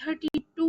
32।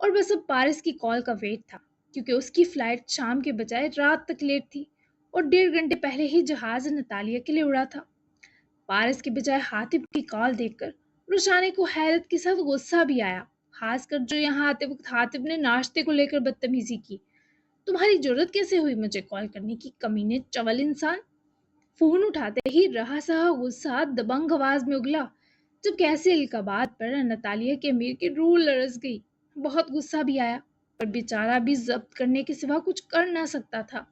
اور بس اب پارس کی کال کا ویٹ تھا، کیونکہ اس کی فلائٹ شام کے بجائے رات تک لیٹ تھی اور 1.5 گھنٹے پہلے ہی جہاز نتالیہ کے لیے اڑا تھا۔ پارس کے بجائے حاتم کی کال دیکھ کر روشانے کو حیرت کے ساتھ غصہ بھی آیا، خاص کر جو یہاں آتے وقت حاتم نے ناشتے کو لے کر بدتمیزی کی۔ تمہاری جرت کیسے ہوئی مجھے کال کرنے کی، کمینے چول انسان! فون اٹھاتے ہی رہا سہا غصہ دبنگ آواز میں اگلا، جب کیسے القابات پر نتالیہ کے امیر کی روح لرز گئی۔ بہت غصہ بھی آیا، پر بیچارہ بھی ضبط کرنے کے سوا کچھ کر نہ سکتا تھا۔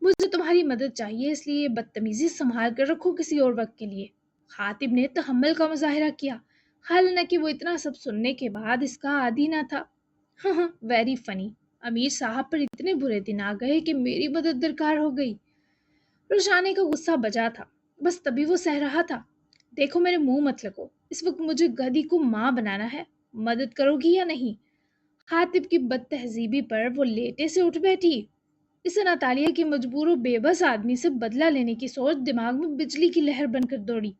مجھے تمہاری مدد چاہیے، اس لیے یہ بدتمیزی سنبھال کر رکھو کسی اور وقت کے لیے۔ خاتم نے تحمل کا مظاہرہ کیا، حالانکہ وہ اتنا سب سننے کے بعد اس کا عادی نہ تھا۔ ہاں ہاں، ویری فنی۔ امیر صاحب پر اتنے برے دن آ گئے کہ میری مدد درکار ہو گئی۔ روشانے کا غصہ بجا تھا، بس تبھی وہ سہ رہا تھا۔ دیکھو میرے منہ مت لگو، اس وقت مجھے گدھی کو ماں بنانا ہے، مدد کرو گی یا نہیں؟ خاطب کی بد تہذیبی پر وہ لیٹے سے اٹھ بیٹھی۔ اسے ناتالیہ کے مجبور و بے بس آدمی سے بدلہ لینے کی سوچ دماغ میں بجلی کی لہر بن کر دوڑی۔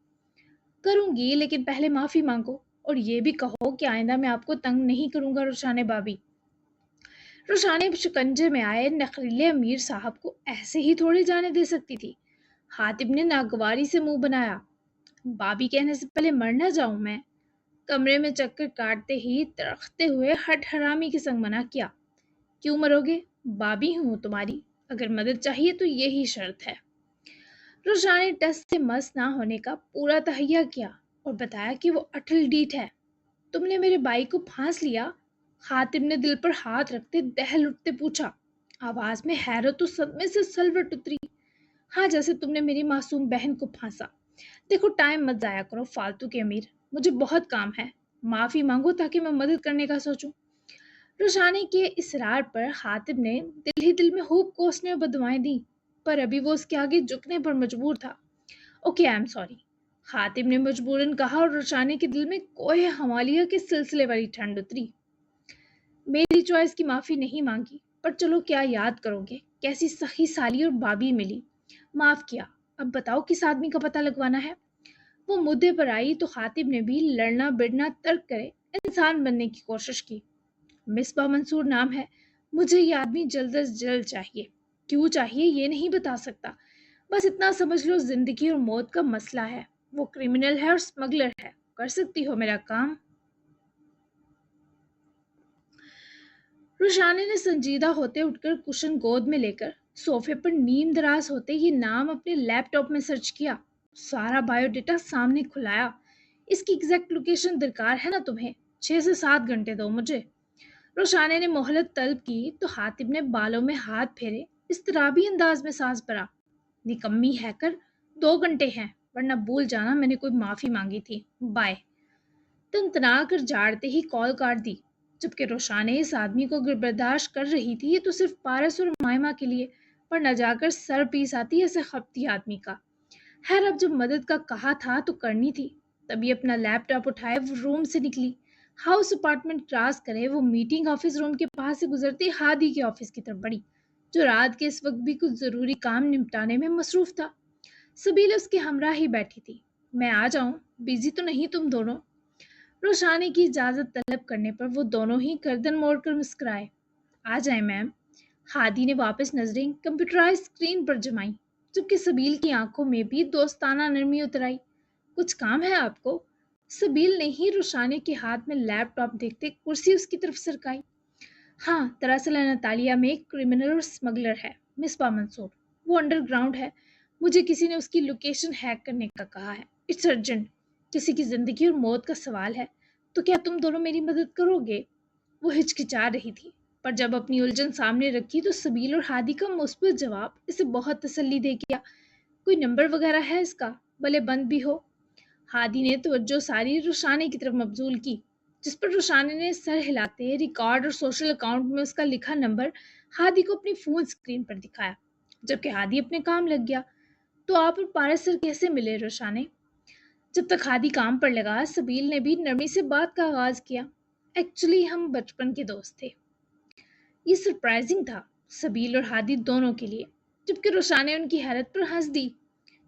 کروں گی، لیکن پہلے معافی مانگو اور یہ بھی کہو کہ آئندہ میں آپ کو تنگ نہیں کروں گا روشانے بابی۔ روشانے شکنجے میں آئے نخریلے امیر صاحب کو ایسے ہی تھوڑی جانے دے سکتی تھی۔ حاتم نے ناگواری سے منہ بنایا، بابی کہنے سے پہلے مر نہ جاؤں میں؟ کمرے میں چکر کاٹتے ہی ترختے ہوئے ہٹ حرامی کے سنگ منع کیا، کیوں مرو گے؟ بابی ہوں تمہاری، اگر مدد چاہیے تو یہی شرط ہے۔ روشا نے ٹس سے مس نہ ہونے کا پورا تہیہ کیا اور بتایا کہ وہ اٹل ڈیٹ ہے۔ تم نے میرے بھائی کو پھانس لیا؟ خاتم نے دل پر ہاتھ رکھتے دہل اٹھتے پوچھا، آواز میں حیرت و صدمے سے سلوٹ اتری۔ ہاں، جیسے تم نے میری معصوم بہن کو پھانسا۔ دیکھو ٹائم مت ضائع کرو فالتو کے امیر، مجھے بہت کام ہے، معافی مانگو تاکہ میں مدد کرنے کا سوچوں۔ روشانے کے اصرار پر خاتم نے دل ہی دل میں خوب کوسنے اور بدوائیں دیں، پر ابھی وہ اس کے آگے جھکنے پر مجبور تھا۔ اوکے، آئی ایم سوری، خاتم نے مجبوراً کہا اور روشانے کے دل میں کوہ ہمالیہ کے سلسلے والی ٹھنڈ اتری۔ میری چوائس کی معافی نہیں مانگی، پر چلو کیا یاد کرو گے، کیسی سخی سالی اور بابی ملی۔ معاف کیا، اب بتاؤ کس آدمی کا پتہ لگوانا ہے؟ وہ مدعے پر آئی تو خاتم نے بھی لڑنا بڑنا ترک کرے انسان بننے کی کوشش کی۔ مصباح منصور نام ہے، مجھے یہ آدمی جلد از جلد چاہیے، کیوں چاہیے یہ نہیں بتا سکتا، بس اتنا سمجھ لو زندگی اور موت کا مسئلہ ہے، وہ کرمنل ہے اور سمگلر ہے، کر سکتی ہو میرا کام؟ روشانے نے سنجیدہ ہوتے اٹھ کر کشن گود میں لے کر صوفے پر نیم دراز ہوتے یہ نام اپنے لیپ ٹاپ میں سرچ کیا، سارا بایو ڈیٹا سامنے کھلایا۔ اس کی ایگزیکٹ لوکیشن درکار ہے نا تمہیں؟ 6 سے 7 گھنٹے دو مجھے۔ روشانے نے مہلت طلب کی تو حاتم نے بالوں میں ہاتھ پھیرے اضطرابی انداز میں سانس بھرا، نکمی ہے کر، 2 گھنٹے ہیں، ورنہ بھول جانا میں نے کوئی معافی مانگی تھی، بائے۔ تنتنا کر جاڑتے ہی کال کاٹ دی، جبکہ روشانے اس آدمی کو اگر برداشت کر رہی تھی یہ تو صرف پارس اور مائمہ کے لیے، پر نہ جا کر سر پیس آتی ایسے خپتی آدمی کا۔ خیر اب جب مدد کا کہا تھا تو کرنی تھی، تبھی اپنا لیپ ٹاپ اٹھائے وہ روم سے نکلی۔ ہاؤس اپارٹمنٹ کراس کرے وہ میٹنگ آفس روم کے پاس سے گزرتی ہادی کے آفس کی طرف بڑھی، جو رات کے اس وقت بھی کچھ ضروری کام نمٹانے میں مصروف تھا۔ سبیل اس کے ہمراہ ہی بیٹھی تھی۔ میں آ جاؤں؟ بیزی تو نہیں تم دونوں؟ روشانے کی اجازت طلب کرنے پر وہ دونوں ہی گردن موڑ کر مسکرائے۔ آ جائیں میم۔ ہادی نے واپس نظریں کمپیوٹرائز اسکرین پر جمائیں، جبکہ سبیل کی آنکھوں میں بھی دوستانہ نرمی اتر آئی۔ کچھ کام ہے آپ کو؟ سبیل نے ہی روشانے کے ہاتھ میں لیپ ٹاپ دیکھتے کرسی اس کی طرف سرکائی۔ ہاں، دراصل ناتالیہ میں ایک کرمنل اور سمگلر ہے، مصباح منصور، وہ انڈر گراؤنڈ ہے، مجھے کسی نے اس کی لوکیشن ہیک کرنے کا کہا ہے، اٹس ارجنٹ، کسی کی زندگی اور موت کا سوال ہے، تو کیا تم دونوں میری مدد کرو گے؟ وہ ہچکچا رہی تھی، پر جب اپنی الجھن سامنے رکھی تو سبیل اور ہادی کا مثبت جواب اسے بہت تسلی دے گیا۔ کوئی نمبر وغیرہ ہے اس کا، بھلے بند بھی ہو؟ ہادی نے توجہ ساری روشانے کی طرف مبذول کی، جس پر روشانے نے سر ہلاتے ریکارڈ اور سوشل اکاؤنٹ میں اس کا لکھا نمبر ہادی کو اپنی فون اسکرین پر دکھایا، جبکہ ہادی اپنے کام لگ گیا۔ تو آپ اور پارس سر کیسے ملے روشانے؟ جب تک ہادی کام پر لگا سبیل نے بھی نرمی سے بات کا آغاز کیا، ایکچولی ہم بچپن کے دوست تھے۔ یہ سرپرائزنگ تھا سبیل اور ہادی دونوں کے لیے، جبکہ روشانے ان کی حیرت پر ہنس دی۔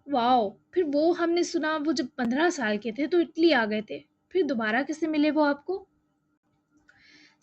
واؤ، پھر وہ ہم نے سنا وہ جب 15 سال کے تھے تو اٹلی آ گئے تھے، پھر دوبارہ کیسے ملے وہ آپ کو؟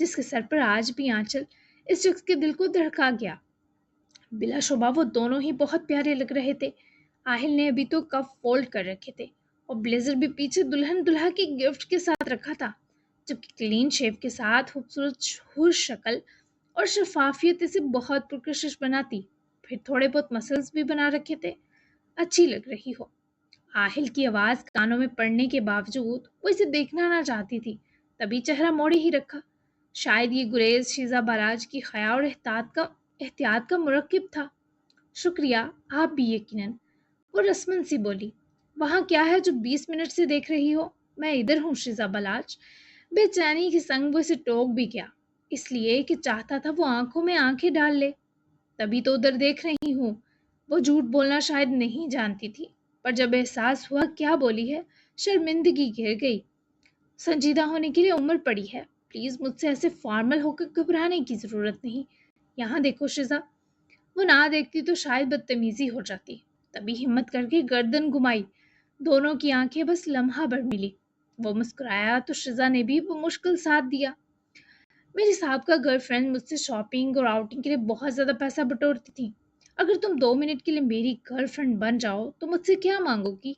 جس کے سر پر آج بھی آنچل اس شخص کے دل کو دھڑکا گیا۔ بلا شبہ وہ دونوں ہی بہت پیارے لگ رہے تھے۔ آہل نے ابھی تو کف فولڈ کر رکھے تھے اور بلیزر بھی پیچھے دلہن دلہا کی گفٹ کے ساتھ رکھا تھا، جبکہ کلین شیو کے ساتھ خوبصورت ہر شکل اور شفافیت اسے بہت پرکشش بناتی۔ پھر تھوڑے بہت مسلز بھی بنا رکھے تھے۔ اچھی لگ رہی ہو۔ آہل کی آواز کانوں میں پڑنے کے باوجود وہ اسے دیکھنا نہ چاہتی تھی، تبھی چہرہ موڑے ہی رکھا۔ شاید یہ گریز شیزا بالاج کی حیا اور احتیاط کا مرکب تھا۔ شکریہ، آپ بھی یقیناً، وہ رسمن سی بولی۔ وہاں کیا ہے جو 20 منٹ سے دیکھ رہی ہو؟ میں ادھر ہوں شیزا بالاج۔ بے چینی کے سنگ وہ اسے ٹوک بھی گیا، اس لیے کہ چاہتا تھا وہ آنکھوں میں آنکھیں ڈال لے۔ تبھی تو ادھر دیکھ رہی ہوں۔ وہ جھوٹ بولنا شاید نہیں جانتی تھی، پر جب احساس ہوا کیا بولی ہے، شرمندگی گر گئی۔ سنجیدہ ہونے کے لیے عمر پڑی ہے، پلیز مجھ سے ایسے فارمل ہو کر گھبرانے کی ضرورت نہیں۔ یہاں دیکھو شیزا۔ وہ نہ دیکھتی تو شاید بدتمیزی ہو جاتی، تبھی ہمت کر کے گردن گھمائی۔ دونوں کی آنکھیں بس لمحہ بھر ملی۔ وہ مسکرایا تو شیزا نے بھی وہ مشکل ساتھ دیا۔ میری سابقہ گرل فرینڈ مجھ سے شاپنگ اور آؤٹنگ کے لیے بہت زیادہ پیسہ بٹورتی تھی۔ اگر تم 2 منٹ کے لیے میری گرل فرینڈ بن جاؤ تو مجھ سے کیا مانگو گی؟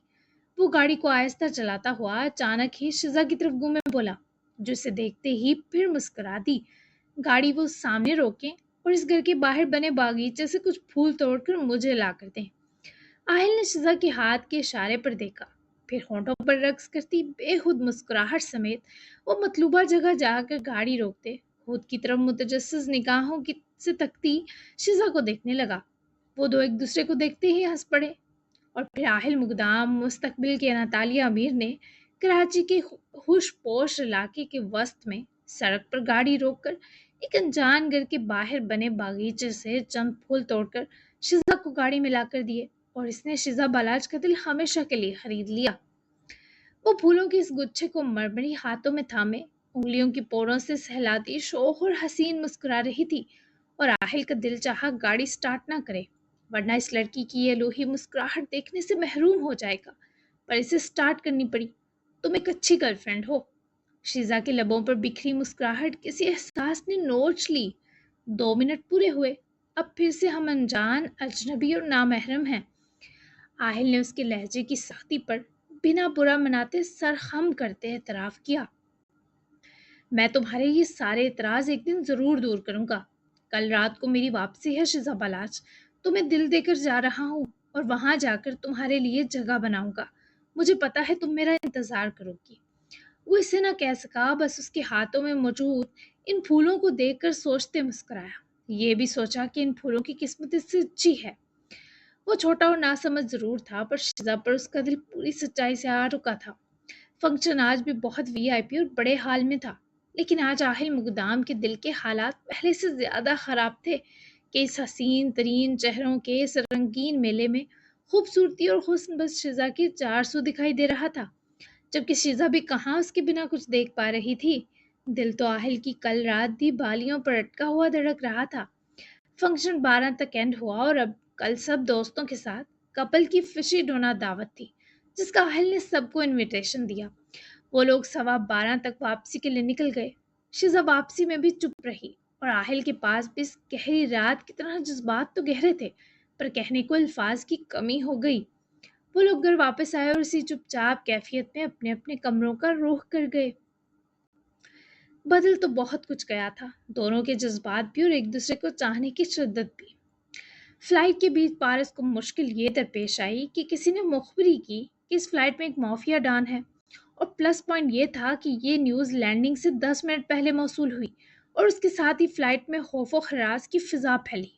وہ گاڑی کو آہستہ چلاتا ہوا اچانک ہی شیزا کی طرف گھومے بولا، جو اسے دیکھتے ہی پھر مسکرا دی۔ گاڑی وہ سامنے روکیں اور اس گھر کے باہر بنے باغیچے سے کچھ پھول توڑ کر مجھے لا کر دیں۔ آہل نے شیزا کے ہاتھ کے اشارے پر دیکھا، پھر ہونٹوں پر رقص کرتی بے خود مسکراہٹ سمیت وہ مطلوبہ جگہ جا کر گاڑی روکتے خود کی طرف متجسس نگاہوں سے تکتی شیزا کو دیکھنے لگا۔ وہ دو ایک دوسرے کو دیکھتے ہی ہنس پڑے، اور پھر آہل مقدام مستقبل کے ناتالیہ امیر نے کراچی کے خوش پوش علاقے کے وسط میں سڑک پر گاڑی روک کر ایک انجان گھر کے باہر بنے باغیچے سے چند پھول توڑ کر شیزا کو گاڑی میں لا کر دیے، اور اس نے شیزا بالاج کا دل ہمیشہ کے لیے خرید لیا۔ وہ پھولوں کے اس گچھے کو مرمری ہاتھوں میں تھامے انگلیوں کی پوروں سے سہلاتی شوخ اور حسین مسکرا رہی تھی، اور آہل کا دل چاہا گاڑی سٹارٹ نہ کرے، ورنہ اس لڑکی کی یہ لوہی مسکراہٹ دیکھنے سے محروم ہو جائے گا، پر اسے سٹارٹ کرنی پڑی۔ تم ایک اچھی گرل فرینڈ ہو۔ شیزا کے لبوں پر بکھری مسکراہٹ کسی احساس نے نوچ لی۔ 2 منٹ پورے ہوئے، اب پھر سے ہم انجان، اجنبی اور نامحرم ہیں۔ آہل نے اس کے لہجے کی سختی پر بنا برا مناتے سر خم کرتے اعتراف کیا۔ میں تمہارے یہ سارے اعتراض ایک دن ضرور دور کروں گا۔ کل رات کو میری واپسی ہے شیزا بالاج، تو میں دل دے کر جا رہا ہوں اور وہاں جا کر تمہارے لیے جگہ بناؤں گا۔ مجھے پتا ہے تم میرا انتظار کرو گی۔ وہ اسے نہ کہہ سکا، بس اس کے ہاتھوں میں موجود ان پھولوں کو دیکھ کر سوچتے مسکرایا۔ یہ بھی سوچا کہ ان پھولوں کی قسمت اس سے اچھی ہے۔ وہ چھوٹا اور ناسمجھ ضرور تھا، پر شیزا پر اس کا دل پوری سچائی سے آ رکا تھا۔ فنکشن آج بھی بہت وی آئی پی اور بڑے حال میں تھا، لیکن آج آہل مقدام کے دل کے حالات پہلے سے زیادہ خراب تھے کہ اس حسین ترین چہروں کے اس رنگین میلے میں خوبصورتی اور حسن بس شیزا کے 400 دکھائی دے رہا تھا، جبکہ شیزا بھی کہاں اس کے بنا کچھ دیکھ پا رہی تھی۔ دل تو آہل کی کل رات بھی بالیوں پر اٹکا ہوا دھڑک رہا تھا۔ فنکشن 12 تک اینڈ ہوا اور اب کل سب دوستوں کے ساتھ کپل کی فشی ڈونا دعوت تھی، جس کا آہل نے سب کو انویٹیشن دیا۔ وہ لوگ 12:15 تک واپسی کے لیے نکل گئے۔ شیزا واپسی میں بھی چپ رہی، اور آہل کے پاس بھی اس گہری رات کی طرح جذبات تو گہرے تھے، پر کہنے کو الفاظ کی کمی ہو گئی۔ وہ لوگ گھر واپس آئے اور اسی چپ چاپ کیفیت میں اپنے اپنے کمروں کا رخ کر گئے۔ بدل تو بہت کچھ گیا تھا، دونوں کے جذبات بھی اور ایک دوسرے کو چاہنے کی شدت بھی۔ فلائٹ کے بیچ پارس کو مشکل یہ درپیش آئی کہ کسی نے مخبری کی کہ اس فلائٹ میں ایک مافیا ڈان ہے، اور پلس پوائنٹ یہ تھا کہ یہ نیوز لینڈنگ سے 10 منٹ پہلے موصول ہوئی، اور اس کے ساتھ ہی فلائٹ میں خوف و خراش کی فضا پھیلی۔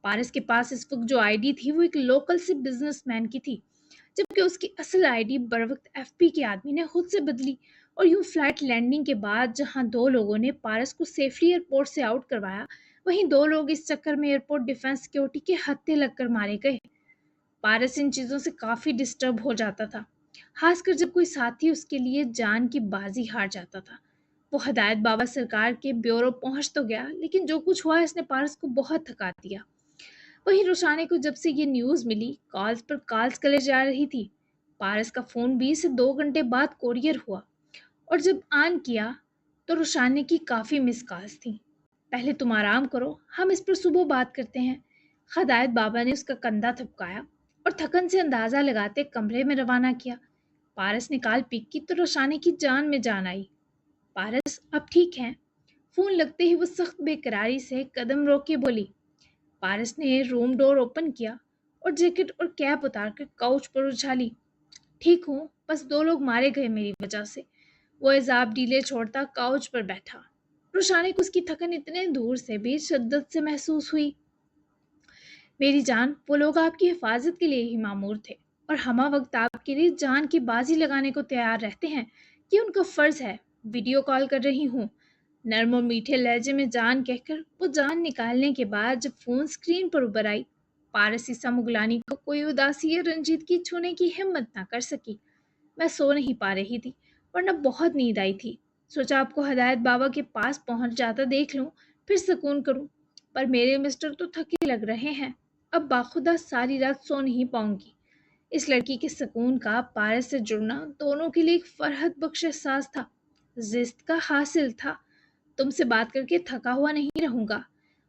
پارس کے پاس اس وقت جو آئی ڈی تھی وہ ایک لوکل سے بزنس مین کی تھی، جبکہ اس کی اصل آئی ڈی بروقت ایف پی کے آدمی نے خود سے بدلی، اور یوں فلائٹ لینڈنگ کے بعد جہاں 2 لوگوں نے پارس کو سیفلی ایئرپورٹ سے آؤٹ کروایا، وہیں 2 لوگ اس چکر میں ایئرپورٹ ڈیفنس سیکیورٹی کے ہتھے لگ کر مارے گئے۔ پارس ان چیزوں سے کافی ڈسٹرب ہو جاتا تھا، خاص کر جب کوئی ساتھی اس کے لیے جان کی بازی ہار جاتا تھا۔ وہ ہدایت بابا سرکار کے بیورو پہنچ تو گیا، لیکن جو کچھ ہوا اس نے پارس کو بہت تھکا دیا۔ وہیں روشانے کو جب سے یہ نیوز ملی، کالز پر کالز کرے جا رہی تھی۔ پارس کا فون بھی اسے 2 گھنٹے بعد کوریئر ہوا، اور جب آن کیا تو روشانی کی کافی مس کالز تھیں۔ پہلے تم آرام کرو، ہم اس پر صبح بات کرتے ہیں۔ خدایت بابا نے اس کا کندھا تھپکایا اور تھکن سے اندازہ لگاتے کمرے میں روانہ کیا۔ پارس نے کال پک کی تو روشانی کی جان میں جان آئی۔ پارس اب ٹھیک ہیں؟ فون لگتے ہی وہ سخت بے قراری سے قدم روک کے بولی۔ پارس نے روم ڈور اوپن کیا اور جیکٹ اور کیپ اتار کر کاؤچ پر اچھالی۔ ٹھیک ہوں، بس 2 لوگ مارے گئے میری وجہ سے۔ وہ عذاب ڈیلے چھوڑتا کاؤچ پر بیٹھا۔ روشانی کو اس کی تھکن اتنے دور سے بھی شدت سے محسوس ہوئی۔ میری جان، وہ لوگ آپ کی حفاظت کے لیے ہی مامور تھے اور ہمہ وقت آپ کے لیے جان کی بازی لگانے کو تیار رہتے ہیں۔ یہ ان کا فرض ہے۔ ویڈیو کال کر رہی ہوں۔ نرم اور میٹھے لہجے میں جان کہہ کر وہ جان نکالنے کے بعد جب فون سکرین پر ابھر آئی، پارس عیسیٰ مغلانی کو کوئی اداسی یا رنجیدگی چھونے کی ہمت نہ کر سکی۔ میں سو نہیں پا رہی تھی ورنہ بہت نیند آئی تھی۔ سوچا آپ کو ہدایت بابا کے پاس پہنچ جاتا دیکھ لوں، پھر سکون کروں، پر میرے مسٹر تو تھکے لگ رہے ہیں۔ اب باخدا ساری رات سو نہیں پاؤں گی۔ اس لڑکی کے سکون کا پارس سے جڑنا دونوں کے لیے ایک فرحت بخش احساس تھا، زشت کا حاصل تھا۔ تم سے بات کر کے تھکا ہوا نہیں رہوں گا،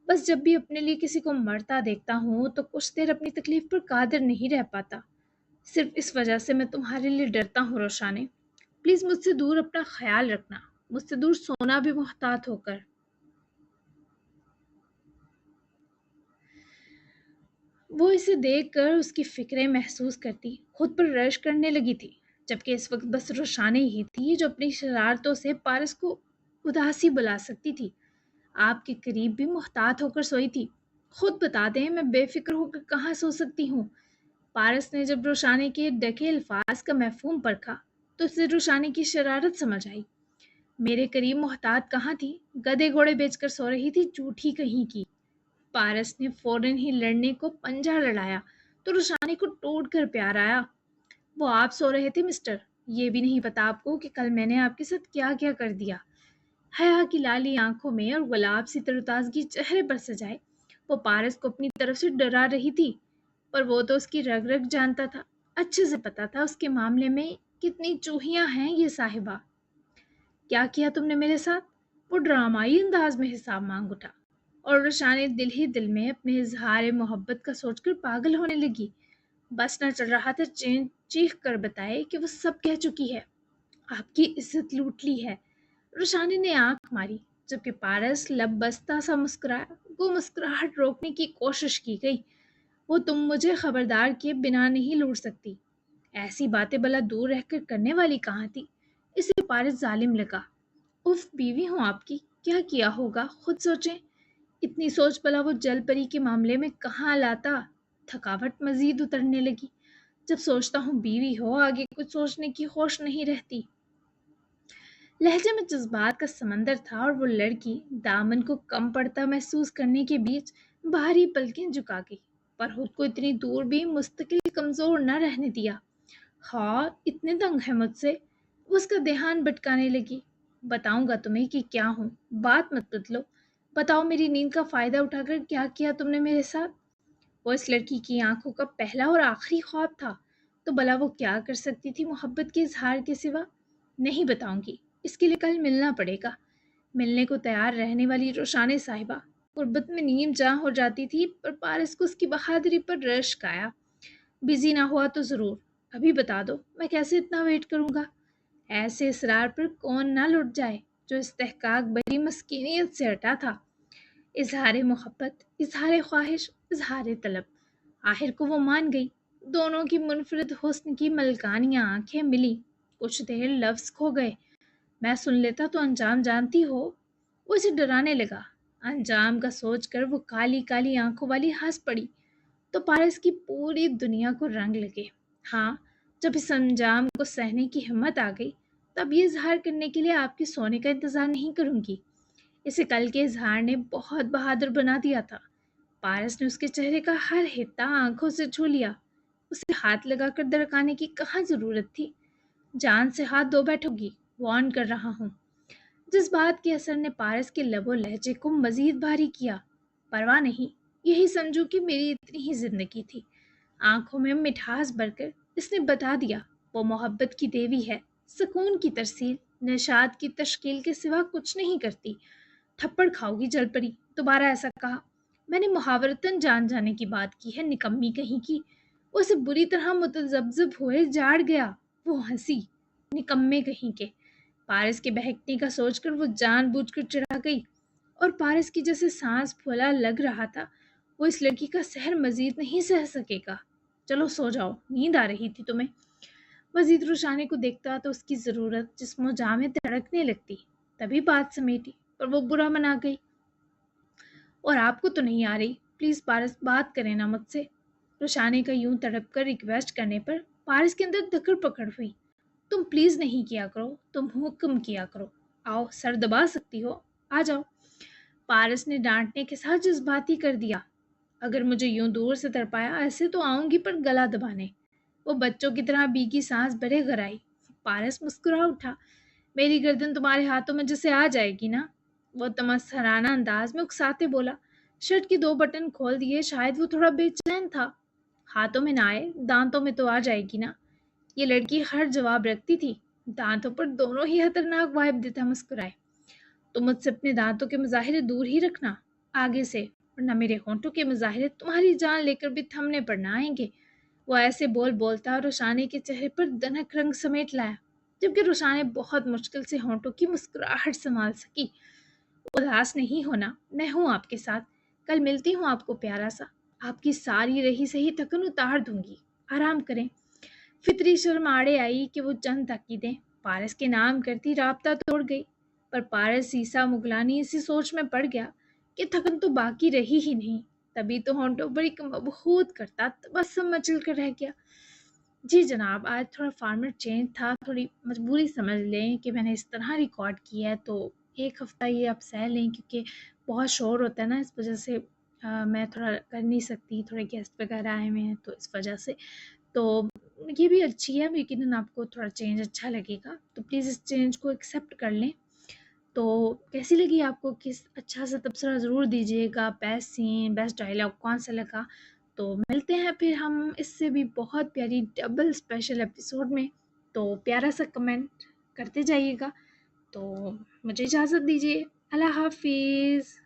بس جب بھی اپنے لیے کسی کو مرتا دیکھتا ہوں تو کچھ دیر اپنی تکلیف پر قادر نہیں رہ پاتا۔ صرف اس وجہ سے میں تمہارے لیے ڈرتا ہوں روشانے۔ پلیز مجھ سے دور اپنا خیال رکھنا، مجھ سے دور سونا بھی محتاط ہو کر۔ وہ اسے دیکھ کر اس کی فکریں محسوس کرتی خود پر رش کرنے لگی تھی، جبکہ اس وقت بس روشانی ہی تھی جو اپنی شرارتوں سے پارس کو اداسی بلا سکتی تھی۔ آپ کے قریب بھی محتاط ہو کر سوئی تھی۔ خود بتا دیں میں بے فکر ہو کر کہاں سو سکتی ہوں؟ پارس نے جب روشانی کے ڈکے الفاظ کا مفہوم پرکھا تو اسے روشانی کی شرارت سمجھ آئی۔ میرے قریب محتاط کہاں تھی؟ گدھے گھوڑے بیچ کر سو رہی تھی جھوٹی کہیں کی۔ پارس نے فوراً ہی لڑنے کو پنجہ لڑایا تو روشانی کو ٹوٹ کر پیار آیا۔ وہ آپ سو رہے تھے مسٹر، یہ بھی نہیں پتا آپ کو کہ کل میں نے آپ کے ساتھ کیا کیا کر دیا۔ حیا کی لالی آنکھوں میں اور گلاب سی تروتازگی چہرے پر سجائے وہ پارس کو اپنی طرف سے ڈرا رہی تھی، پر وہ تو اس کی رگ رگ جانتا تھا، اچھے سے پتا تھا اس کے معاملے میں کتنی چوہیاں ہیں یہ صاحبہ۔ کیا کیا تم نے میرے ساتھ؟ وہ ڈرامائی انداز میں حساب مانگ اٹھا اور روشانی دل ہی دل میں اپنے اظہار محبت کا سوچ کر پاگل ہونے لگی۔ بس نہ چل رہا تھا چیخ کر بتائے کہ وہ سب کہہ چکی ہے، آپ کی عزت لوٹ لی ہے۔ روشانی نے آنکھ ماری جبکہ پارس لب بستہ سا مسکرایا۔ وہ مسکراہٹ روکنے کی کوشش کی گئی۔ وہ تم مجھے خبردار کیے بنا نہیں لوٹ سکتی۔ ایسی باتیں بلا دور رہ کر کرنے والی کہاں تھی؟ اسے پارس ظالم لگا۔ اف بیوی ہوں آپ کی، کیا کیا ہوگا خود سوچیں۔ اتنی سوچ بلا وہ جل پری کے معاملے میں کہاں لاتا؟ تھکاوٹ مزید اترنے لگی۔ جب سوچتا ہوں بیوی ہو، آگے کچھ سوچنے کی ہوش نہیں رہتی۔ لہجے میں جذبات کا سمندر تھا اور وہ لڑکی دامن کو کم پڑتا محسوس کرنے کے بیچ بھاری پلکیں جھکا گئی، پر خود کو اتنی دور بھی مستقل کمزور نہ رہنے دیا۔ ہاں، اتنے تنگ ہے مجھ سے، وہ اس کا دھیان بھٹکانے لگی۔ بتاؤں گا تمہیں کہ کیا ہوں، بات مت بدلو۔ بتاؤ میری نیند کا فائدہ اٹھا کر کیا کیا تم نے میرے ساتھ؟ وہ اس لڑکی کی آنکھوں کا پہلا اور آخری خواب تھا، تو بلا وہ کیا کر سکتی تھی محبت کے اظہار کے سوا؟ نہیں بتاؤں گی، اس کے لیے کل ملنا پڑے گا۔ ملنے کو تیار رہنے والی روشانی صاحبہ غربت میں نیم جاں ہو جاتی تھی، پر پارس کو اس کی بہادری پر رشک آیا۔ بزی نہ ہوا تو ضرور، ابھی بتا دو، میں کیسے اتنا ویٹ کروں گا؟ ایسے اصرار پر کون نہ لٹ جائے جو استحقاق بڑی مسکینیت سے ہٹا تھا۔ اظہار محبت، اظہار خواہش، اظہار طلب، آخر کو وہ مان گئی۔ دونوں کی منفرد حسن کی ملکانیاں آنکھیں ملی، کچھ دیر لفظ کھو گئے۔ میں سن لیتا تو انجام جانتی ہو؟ وہ اسے ڈرانے لگا۔ انجام کا سوچ کر وہ کالی کالی آنکھوں والی ہنس پڑی تو پارس کی پوری دنیا کو رنگ لگے۔ ہاں، جب اس انجام کو سہنے کی ہمت آ گئی تب یہ اظہار کرنے کے لیے آپ کے سونے کا انتظار نہیں کروں گی۔ اسے کل کے اظہار نے بہت بہادر بنا دیا تھا۔ پارس نے اس کے چہرے کا ہر حصہ آنکھوں سے چھو لیا۔ اسے ہاتھ لگا کر درکانے کی کہاں ضرورت تھی؟ جان سے ہاتھ دھو بیٹھو گی، وارن کر رہا ہوں۔ جس بات کے اثر نے پارس کے لب و لہجے کو مزید بھاری کیا۔ پرواہ نہیں، یہی سمجھو کہ میری اتنی ہی زندگی تھی۔ آنکھوں میں مٹھاس بھر کر اس نے بتا دیا، وہ محبت کی دیوی ہے، سکون کی ترسیل، نشاد کی تشکیل کے سوا کچھ نہیں کرتی۔ تھپڑ کھاؤ گی جل پری، دوبارہ ایسا کہا۔ میں نے محاورتاً جان جانے کی بات کی ہے، نکمی کہیں کی۔ وہ اسے بری طرح متذبذب ہوئے جاڑ گیا۔ وہ ہنسی، نکمے کہیں کے۔ پارس کے بہکنے کا سوچ کر وہ جان بوجھ کر چڑھا گئی، اور پارس کی جیسے سانس پھولا لگ رہا تھا، وہ اس لڑکی کا سحر مزید نہیں سہ سکے گا۔ چلو سو جاؤ، نیند آ رہی تھی تمہیں۔ مزید روشانے کو دیکھتا تو اس کی ضرورت جسم و جاں میں دھڑکنے لگتی۔ تبھی بات سمیٹی، پر وہ برا منا گئی۔ اور آپ کو تو نہیں آ رہی، پلیز پارس بات کریں نا مجھ سے۔ روشانے کا یوں تڑپ کر ریکویسٹ کرنے پر پارس کے اندر دکڑ پکڑ ہوئی۔ تم پلیز نہیں کیا کرو، تم حکم کیا کرو۔ آؤ، سر دبا سکتی ہو، آ جاؤ۔ پارس نے ڈانٹنے کے ساتھ جذباتی کر دیا۔ اگر مجھے یوں دور سے تڑپایا ایسے تو آؤں گی، پر گلا دبانے۔ وہ بچوں کی طرح بیگی سانس بھرے گھر آئی۔ پارس مسکرا اٹھا۔ میری گردن تمہارے ہاتھوں میں جیسے آ جائے گی نا، وہ تمسخرانہ انداز میں اکساتے بولا۔ شرٹ کی 2 بٹن کھول دیے، شاید وہ تھوڑا بے چین تھا۔ ہاتھوں میں نہ آئے، دانتوں میں تو آ جائے گی نا۔ یہ لڑکی ہر جواب رکھتی تھی، دانتوں پر دونوں ہی خطرناک وائب دیتا مسکرائے۔ تم مجھ سے اپنے دانتوں کے مظاہرے دور ہی رکھنا آگے سے، ورنہ میرے ہونٹوں کے مظاہرے تمہاری جان لے کر بھی تھمنے پر نہ آئیں گے۔ وہ ایسے بولتا روشانے کے چہرے پر دنک رنگ سمیٹ لایا، جبکہ روشانے بہت مشکل سے ہونٹوں کی مسکراہٹ سنبھال سکی۔ اداس نہیں ہونا، میں ہوں آپ کے ساتھ، کل ملتی ہوں آپ کو پیارا سا، آپ کی ساری رہی سہی تھکن اتار دوں گی، آرام کریں۔ فطری شرم آڑے آئی کہ وہ چند تاکیدیں پارس کے نام کرتی رابطہ توڑ گئی، پر پارس سیسا مغلانی اسی سوچ میں پڑ گیا کہ تھکن تو باقی رہی ہی نہیں، تبھی تو ہونٹوں پر ایک مبہوت کرتا تبسم مچل کر رہ گیا۔ جی جناب، آج تھوڑا فارمیٹ چینج تھا، تھوڑی مجبوری سمجھ لیں کہ میں نے اس طرح ریکارڈ کیا ہے، تو 1 ہفتہ یہ آپ سہ لیں، کیونکہ بہت شور ہوتا ہے نا، اس وجہ سے میں تھوڑا کر نہیں سکتی، تھوڑے گیسٹ وغیرہ آئے ہوئے ہیں تو اس وجہ سے۔ تو یہ بھی اچھی ہے، یقیناً آپ کو تھوڑا چینج اچھا لگے گا، تو پلیز اس چینج کو ایکسیپٹ کر لیں۔ تو کیسی لگی آپ کو، کس اچھا سا تبصرہ ضرور دیجیے گا، بیسٹ سین، بیسٹ ڈائلاگ کون سا لگا۔ تو ملتے ہیں پھر ہم اس سے بھی بہت پیاری ڈبل اسپیشل ایپیسوڈ میں، تو پیارا سا کمنٹ کرتے جائیے گا۔ تو مجھے اجازت دیجیے، اللہ حافظ۔